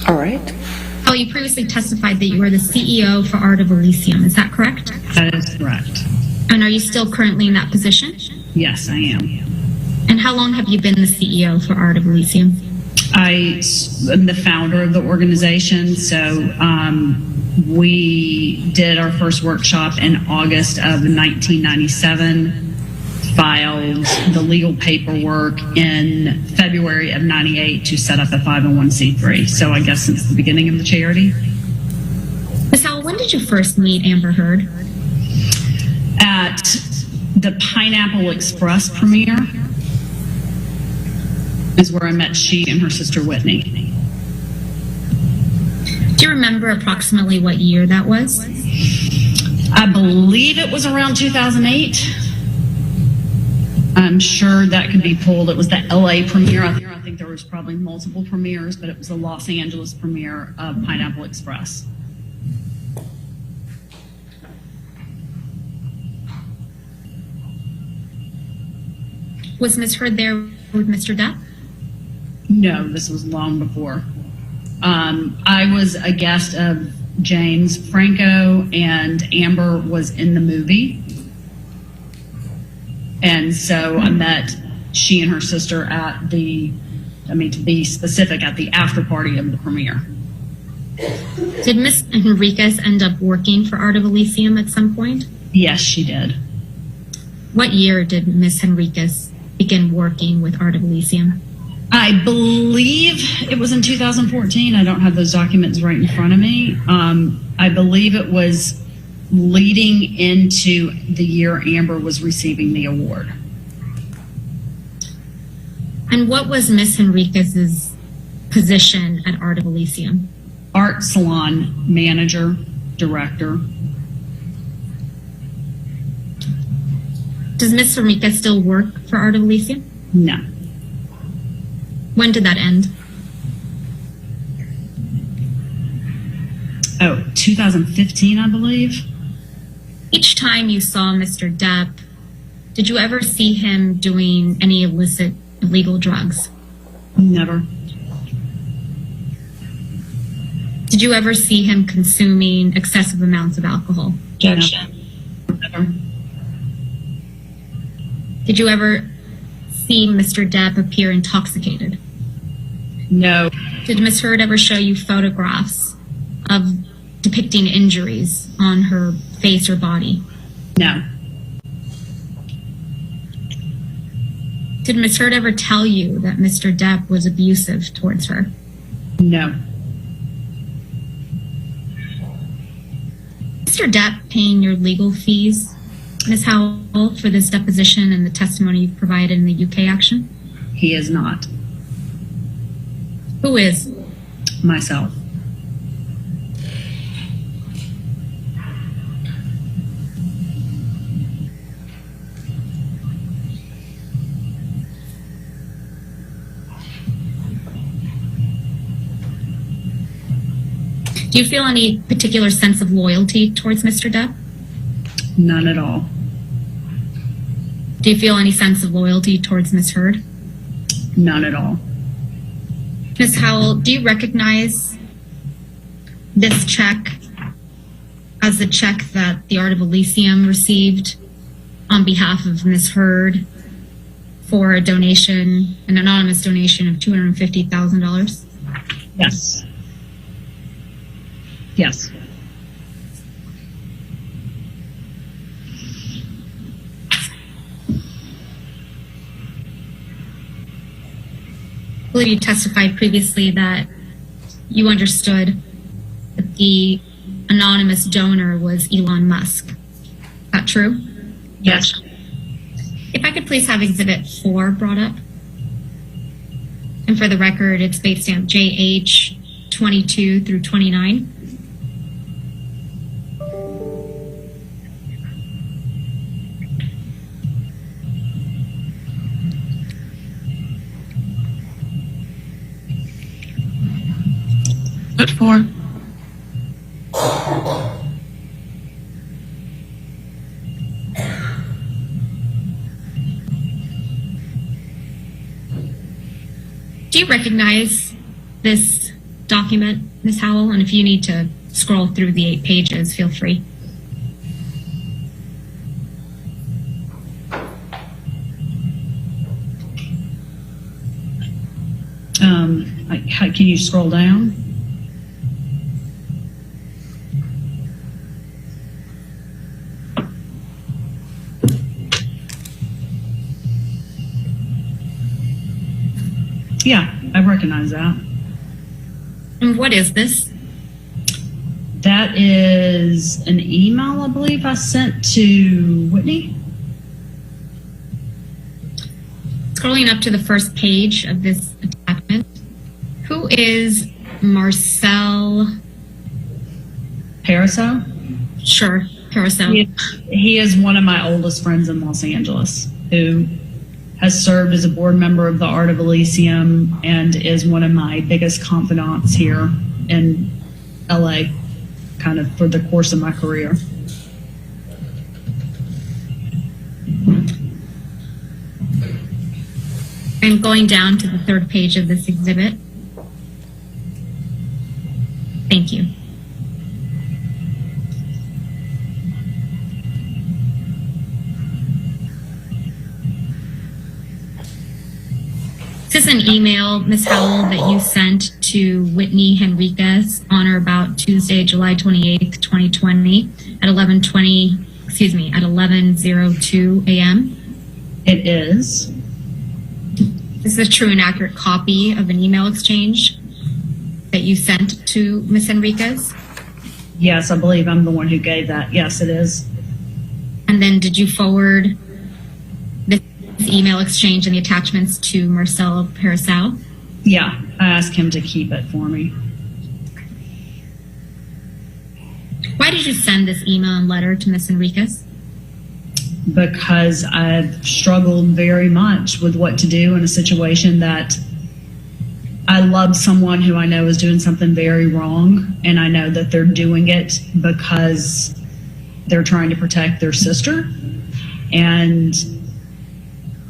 All right. Oh, you previously testified that you were the CEO for Art of Elysium. Is that correct? That is correct. And are you still currently in that position? Yes, I am. And how long have you been the CEO for Art of Elysium? I am the founder of the organization, so we did our first workshop in August of 1997, filed the legal paperwork in February of 98 to set up a 501c3. So I guess since the beginning of the charity. Ms. Howell, when did you first meet Amber Heard? At the Pineapple Express premiere is where I met she and her sister Whitney. Do you remember approximately what year that was? I believe it was around 2008. I'm sure that could be pulled. It was the LA premiere. I think there was probably multiple premieres, but it was the Los Angeles premiere of Pineapple Express. Was Ms. Heard there with Mr. Depp? No, this was long before. I was a guest of James Franco, and Amber was in the movie. And so I met she and her sister at the, to be specific, at the after party of the premiere. Did Ms. Henriquez end up working for Art of Elysium at some point? Yes, she did. What year did Ms. Henriquez begin working with Art of Elysium? I believe it was in 2014. I don't have those documents right in front of me. I believe it was leading into the year Amber was receiving the award. And what was Ms. Henriquez's position at Art of Elysium? Art salon manager, director. Does Ms. Henriquez still work for Art of Elysium? No. When did that end? 2015, I believe. Each time you saw Mr. Depp, did you ever see him doing any illicit, illegal drugs? Never. Did you ever see him consuming excessive amounts of alcohol? Objection. Never. Did you ever see Mr. Depp appear intoxicated? No. Did Ms. Heard ever show you photographs of depicting injuries on her face or body? No. Did Ms. Heard ever tell you that Mr. Depp was abusive towards her? No. Mr. Depp paying your legal fees, Ms. Howell, for this deposition and the testimony you've provided in the UK action? He is not. Who is? Myself. Do you feel any particular sense of loyalty towards Mr. Depp? None at all. Do you feel any sense of loyalty towards Ms. Heard? None at all. Ms. Howell, do you recognize this check as the check that the Art of Elysium received on behalf of Ms. Heard for a donation, an anonymous donation of $250,000? Yes. Yes. I believe you testified previously that you understood that the anonymous donor was Elon Musk. Is that true? Yes. If I could please have Exhibit 4 brought up. And for the record, it's based on JH 22 through 29. Exhibit 4. Do you recognize this document, Ms. Howell, and if you need to scroll through the 8 pages, feel free. Can you scroll down? Yeah, I recognize that. And what is this? That is an email, I believe, I sent to Whitney. Scrolling up to the first page of this attachment, who is Marcel? Pariseau? Sure, Pariseau. He is one of my oldest friends in Los Angeles who has served as a board member of the Art of Elysium and is one of my biggest confidants here in LA, kind of for the course of my career. And going down to the 3rd page of this exhibit. Thank you. This is an email, Ms. Howell, that you sent to Whitney Henriquez on or about Tuesday, July 28th, 2020 at 11:02 a.m. It is. This is a true and accurate copy of an email exchange that you sent to Ms. Henriquez. Yes, I believe I'm the one who gave that. Yes, it is. And then did you forward this email exchange and the attachments to Marcel Pariseau? Yeah, I asked him to keep it for me. Why did you send this email and letter to Ms. Henriquez? Because I've struggled very much with what to do in a situation that I love someone who I know is doing something very wrong, and I know that they're doing it because they're trying to protect their sister, and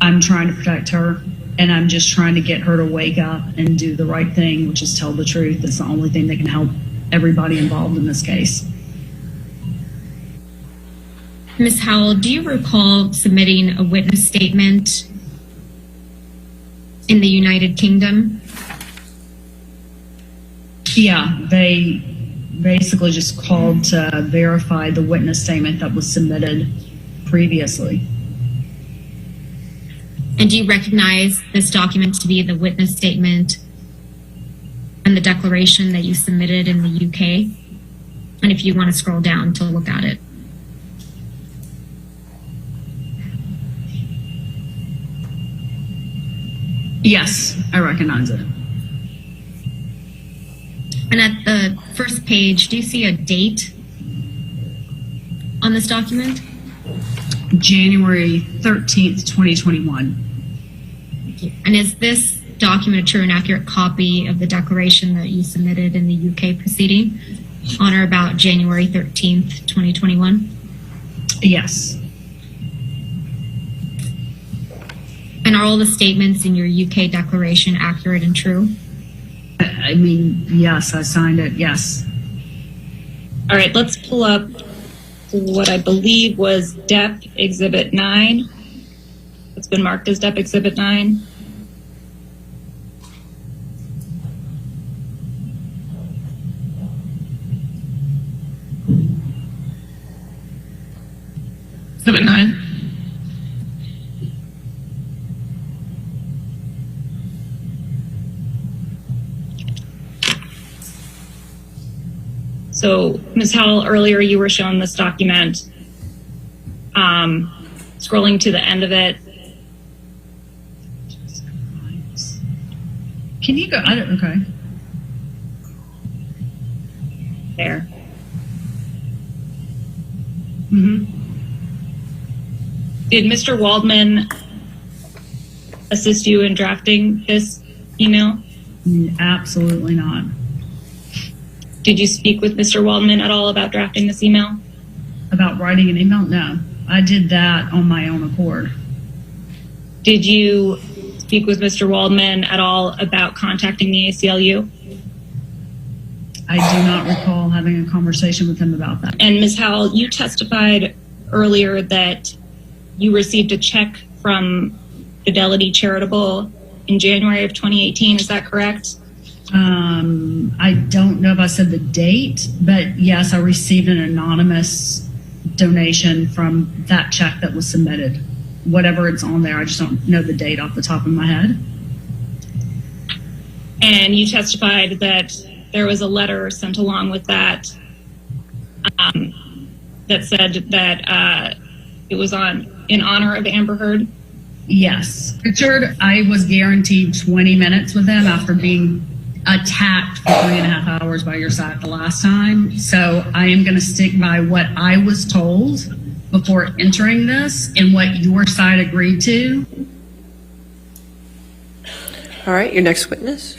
I'm trying to protect her, and I'm just trying to get her to wake up and do the right thing, which is tell the truth. It's the only thing that can help everybody involved in this case. Ms. Howell, do you recall submitting a witness statement in the United Kingdom? Yeah, they basically just called to verify the witness statement that was submitted previously. And do you recognize this document to be the witness statement and the declaration that you submitted in the UK? And if you want to scroll down to look at it. Yes, I recognize it. And at the first page, do you see a date on this document? January 13th, 2021. And is this document a true and accurate copy of the declaration that you submitted in the UK proceeding on or about January 13th, 2021? Yes. And are all the statements in your UK declaration accurate and true? I mean, yes, I signed it, yes. All right, let's pull up what I believe was DEP Exhibit 9. It's been marked as DEP Exhibit 9. Exhibit 9. So, Ms. Howell, earlier you were shown this document. Scrolling to the end of it. Can you go? Okay. There. Mm-hmm. Did Mr. Waldman assist you in drafting this email? Absolutely not. Did you speak with Mr. Waldman at all about drafting this email? About writing an email? No. I did that on my own accord. Did you speak with Mr. Waldman at all about contacting the ACLU? I do not recall having a conversation with him about that. And Ms. Howell, you testified earlier that you received a check from Fidelity Charitable in January of 2018. Is that correct? I don't know if I said the date, but yes, I received an anonymous donation from that check that was submitted. Whatever it's on there, I just don't know the date off the top of my head. And you testified that there was a letter sent along with that that said that it was in honor of Amber Heard? Yes. Richard, I was guaranteed 20 minutes with him after being attacked for 3.5 hours by your side the last time. So I am going to stick by what I was told before entering this and what your side agreed to. All right, your next witness.